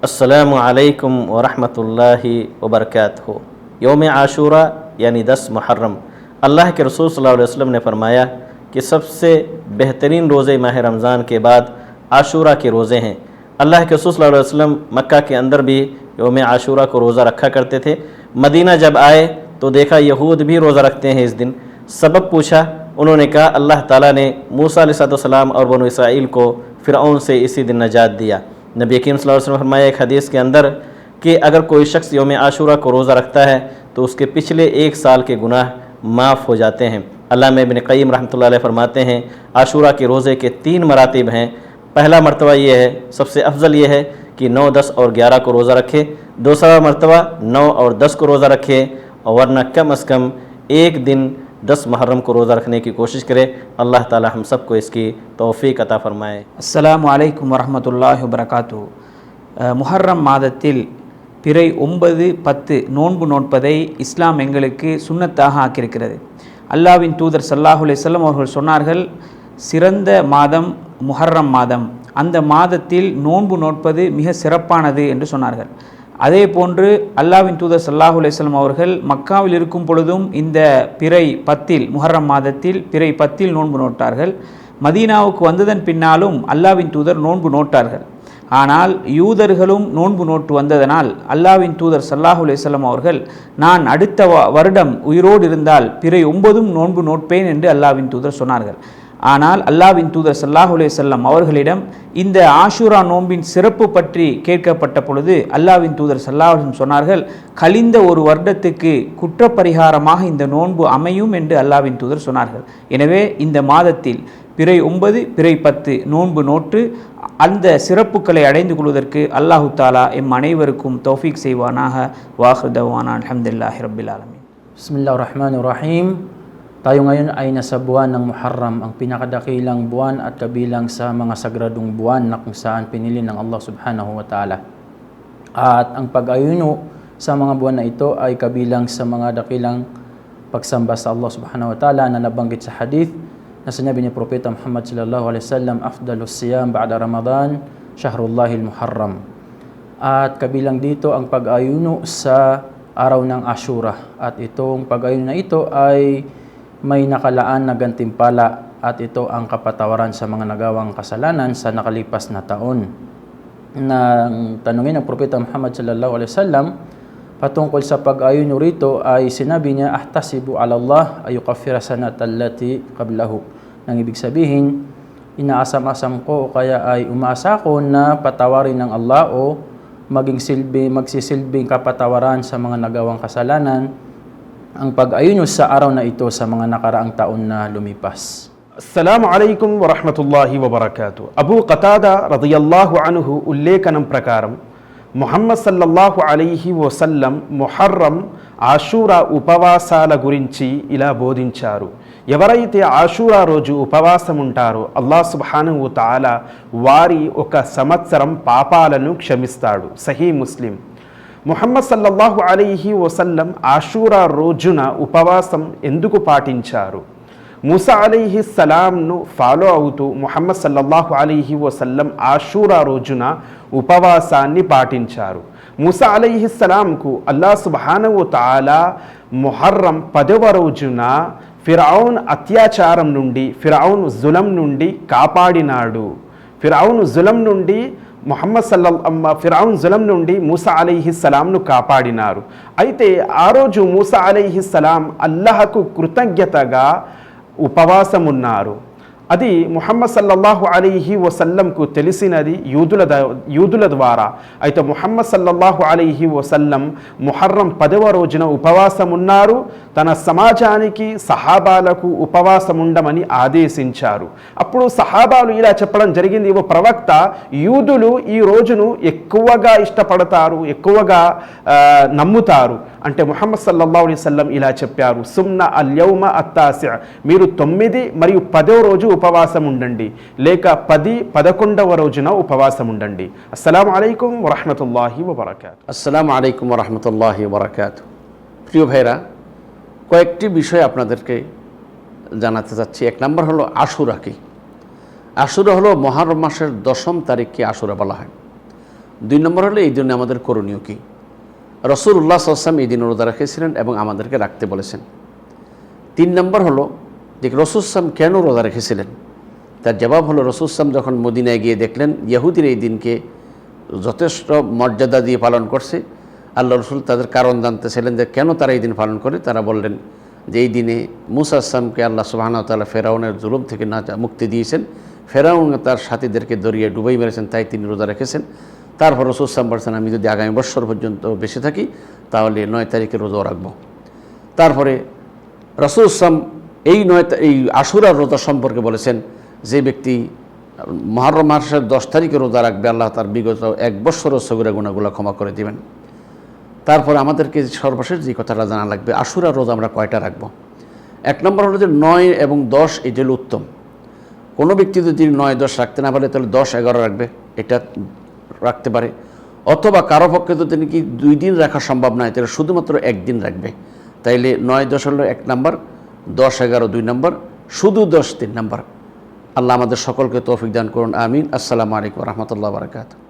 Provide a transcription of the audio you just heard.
अस्सलामु अलैकुम व रहमतुल्लाहि व बरकातहू। यौम आशूरा यानी 10 मुहर्रम, अल्लाह के रसूल सल्लल्लाहु अलैहि वसल्लम ने फरमाया कि सबसे बेहतरीन रोज़े माह रमज़ान के बाद आशूरा के रोज़े हैं। अल्लाह के रसूल सल्लल्लाहु अलैहि वसल्लम मक्का के अंदर भी यौम आशूरा को रोज़ा रखा करते थे। मदीना जब आए तो देखा यहूद भी रोज़ा रखते हैं इस दिन। सबब पूछा, उन्होंने कहा अल्लाह ताला ने मूसा अलैहिस्सलाम और बनु इसराइल को फ़िरऔन से इसी दिन नजात दिया। नबी करीम सल्लल्लाहु अलैहि वसल्लम फरमाया एक हदीस के अंदर कि अगर कोई शख्स यौम आशूरा को रोज़ा रखता है तो उसके पिछले 1 साल के गुनाह माफ़ हो जाते हैं। अल्लामा इब्न क़य्यिम रहमतुल्लाह अलैह फरमाते हैं आशूरा के रोज़े के 3 मरातिब हैं। पहला मरतबा ये है, सबसे अफजल ये है कि 9, 10 और 11 को रोज़ा रखे। दूसरा मरतबा 9 और 10 को रोज़ा रखे, और वरना कम अज़ कम एक दिन 10 मुहर्रम को रोज़ा रखने की कोशिश करे। अल्लाह ताला हम सबको इसकी तौफ़ीक़ अता फ़रमाए। அஸ்ஸலாமு அலைக்கும் வரஹ்மத்துல்லாஹி வபரகாத்து. முஹர்ரம் மாதத்தில் பிறை 9, 10 நோன்பு நோட்பதை இஸ்லாம் எங்களுக்கு சுன்னத்தாக ஆக்கியிருக்கிறது. அல்லாஹ்வின் தூதர் ஸல்லல்லாஹு அலைஹி வஸல்லம் அவர்கள் சொன்னார்கள், சிறந்த மாதம் முஹர்ரம் மாதம், அந்த மாதத்தில் நோன்பு நோட்பது மிக சிறப்பானது என்று சொன்னார்கள். அதே போன்று அல்லாஹ்வின் தூதர் ஸல்லல்லாஹு அலைஹி வஸல்லம் அவர்கள் மக்காவில் இருக்கும் பொழுதும் இந்த பிறை 10 முஹர்ரம் மாதத்தில் பிறை 10 நோன்பு நோட்டார்கள். மதீனாவுக்கு வந்ததன் பின்னாலும் அல்லாஹ்வின் தூதர் நோன்பு நோட்டார்கள். ஆனால் யூதர்களும் நோன்பு நோட்டு வந்ததனால் அல்லாஹ்வின் தூதர் ஸல்லல்லாஹு அலைஹி வஸல்லம் அவர்கள் நான் அடுத்த வருடம் உயிரோடு இருந்தால் பிறை 9 நோன்பு நோட்பேன் என்று அல்லாஹ்வின் தூதர் சொன்னார்கள். ஆனால் அல்லாஹ்வின் தூதர் ஸல்லல்லாஹு அலைஹி வஸல்லம் அவர்களிடம் இந்த ஆஷூரா நோன்பின் சிறப்பு பற்றி கேட்கப்பட்ட பொழுது அல்லாஹ்வின் தூதர் ஸல்லல்லாஹு அலைஹி வஸல்லம் சொன்னார்கள், கழிந்த ஒரு வருடத்துக்கு குற்றப்பரிகாரமாக இந்த நோன்பு அமையும் என்று அல்லாஹ்வின் தூதர் சொன்னார்கள். எனவே இந்த மாதத்தில் பிறை 9, பிறை 10 நோன்பு நோட்டு அந்த சிறப்புகளை அடைந்து கொள்வதற்கு அல்லாஹு தாலா எம் அனைவருக்கும் தௌஃபீக் செய்வானாக. வாஹிரு தஅவானா அல்ஹம்துலில்லாஹி ரப்பில் ஆலமீன். Bismillahirrahmanirrahim. Tayo ngayon ay nasa buwan ng Muharram, ang pinakadakilang buwan at kabilang sa mga sagradong buwan na kung saan pinili ng Allah subhanahu wa ta'ala. At ang pag-ayuno sa mga buwan na ito ay kabilang sa mga dakilang pagsamba sa Allah subhanahu wa ta'ala na nabanggit sa hadith na sinabi ni Propeta Muhammad sallallahu alaihi wasallam, afdalus siyam ba'da Ramadan, shahrullahil Muharram. At kabilang dito ang pag-ayuno sa araw ng Ashura. At itong pag-ayuno na ito ay may nakalaan na gantimpala at ito ang kapatawaran sa mga nagawang kasalanan sa nakalipas na taon. Nang tanungin ng Propeta Muhammad sallallahu alaihi wasallam patungkol sa pag-ayuno rito ay sinabi niya, ahtasibu ala Allah ayukaffira sanata allati qablahu. Nang ibig sabihin, inaasam-asam ko o kaya ay umaasa ko na patawarin ng Allah o magsisilbing kapatawaran sa mga nagawang kasalanan ang pag-ayuno sa araw na ito sa mga nakaraang taon na lumipas. అస్సలాము అలైకుం వరహ్మతుల్లాహి వబరకాతు. అబూ ఖతాదా రదియల్లాహు అన్హు ఉల్లేఖనం ప్రకారం ముహమ్మద్ సల్లల్లాహు అలైహి వసల్లం ముహర్రం ఆషూరా ఉపవాసాల గురించి ఇలా బోధించారు. ఎవరైతే ఆషూరా రోజు ఉపవాసం ఉంటారో అల్లాహ్ సుబ్హానహు వ తఆలా వారి ఒక సంవత్సరం పాపాలను క్షమిస్తాడు. సహీ ముస్లిం. ముహమ్మద్ సల్లల్లాహు అలైహి వసల్లం ఆషూరా రోజున ఉపవాసం ఎందుకు పాటించారు? మూసా అలైహిస్సలాంను ఫాలో అవుతూ ముహమ్మద్ సల్లల్లాహు అలైహి వసల్లం ఆషూరా రోజున ఉపవాసాన్ని పాటించారు. మూసా అలైహిస్సలాంకు అల్లాహ్ సుబ్హానహు వ తఆలా ముహర్రం 10వ రోజున ఫిరౌన్ అత్యాచారం నుండి, ఫిరౌన్ జులం నుండి కాపాడినాడు. ఫిరౌన్ జులం నుండి ఫిరౌన్ జులం నుండి మూసా అలైహిస్సలాంను కాపాడినారు. అయితే ఆ రోజు మూసా అలైహిస్సలాం అల్లాహకు కృతజ్ఞతగా ఉపవాసం ఉన్నారు. అది ముహమ్మద్ సల్లల్లాహు అలైహి వసల్లంకు తెలిసినది యూదుల ద్వారా. అయితే ముహమ్మద్ సల్లల్లాహు అలైహి వసల్లం ముహర్రం 10వ రోజున ఉపవాసం ఉన్నారు. తన సమాజానికి సహాబాలకు ఉపవాసం ఉండమని ఆదేశించారు. అప్పుడు సహాబాలు ఇలా చెప్పడం జరిగింది, ఓ ప్రవక్త, యూదులు ఈ రోజును ఎక్కువగా ఇష్టపడతారు, ఎక్కువగా నమ్ముతారు. అంటే ముహమ్మద్ సల్లల్లాహు అలైహి వసల్లం ఇలా చెప్పారు, సుమ్న అల్యౌమ అత్తాసి', మీరు 9 మరియు 10వ రోజు ఉపవాసం ఉండండి, లేక 10, 11వ రోజున ఉపవాసం ఉండండి. అస్సలాము అలైకుం వరహ్మతుల్లాహి వబరకాతు। আসসালামু আলাইকুম রহমতুল্লাহি বরকাত। প্রিয় ভাইরা, কয়েকটি বিষয় আপনাদেরকে জানাতে চাচ্ছি। 1 নম্বর হলো আশুরা কি। আশুরা হলো মুহররম মাসের 10ম তারিখকে আশুরা বলা হয়। 2 নম্বর হলো এই দিনে আমাদের করণীয় কী। রাসূলুল্লাহ সাল্লাল্লাহু আলাইহি ওয়াসাল্লাম এই দিনে রোজা রেখেছিলেন এবং আমাদেরকে রাখতে বলেছেন। 3 নম্বর হলো যে রাসূল সাল্লাল্লাহু কেন রোজা রেখেছিলেন। তার জবাব হলো রাসূল সাল্লাল্লাহু যখন মদিনায় গিয়ে দেখলেন ইহুদিরা এই দিনকে যথেষ্ট মর্যাদা দিয়ে পালন করছে, আল্লাহ রসুল তাদের কারণ জানতেছিলেন যে কেন তারা এই দিন পালন করে। তারা বললেন যে এই দিনে মূসা আসলামকে আল্লাহ সুবহানাহু ওয়া তাআলা ফেরাউনের জুলুম থেকে মুক্তি দিয়েছেন, ফেরাউন তার সাথীদেরকে দরিয়ে ডুবাই মেরেছেন, তাই তিনি রোজা রেখেছেন। তারপর রাসূল সাল্লাল্লাহু বলছেন আমি যদি আগামী বছর পর্যন্ত বেঁচে থাকি তাহলে 9 তারিখে রোজা রাখবো। তারপরে রাসূল সাল্লাল্লাহু এই আশুরার রোজা সম্পর্কে বলেছেন যে ব্যক্তি মুহররম মাসের 10 তারিখে রোজা রাখবে আল্লাহ তার বিগত 1 বছরের সগীরা গুনাহগুলো ক্ষমা করে দিবেন। তারপর আমাদেরকে সর্বশেষ যে কথাটা জানা লাগবে আশুরার রোজা আমরা কয়টা রাখবো। 1 নম্বর হলো যে 9 এবং 10 এটা হলো উত্তম। কোনো ব্যক্তি যদি 9-10 রাখতে না পারে তাহলে 10-11 রাখবে, এটা রাখতে পারে। অথবা কারো পক্ষে যদি নাকি 2 দিন রাখা সম্ভব নয় তাহলে শুধুমাত্র 1 দিন রাখবে। তাইলে 9-10 হলো 1 নম্বর, 10-11 2 নম্বর, শুধু 10 3 নম্বর। আল্লাহ আমাদের সকলকে তৌফিক দান করুন, আমিন। আসসালামু আলাইকুম ওয়া রাহমাতুল্লাহি ওয়া বারাকাতুহু।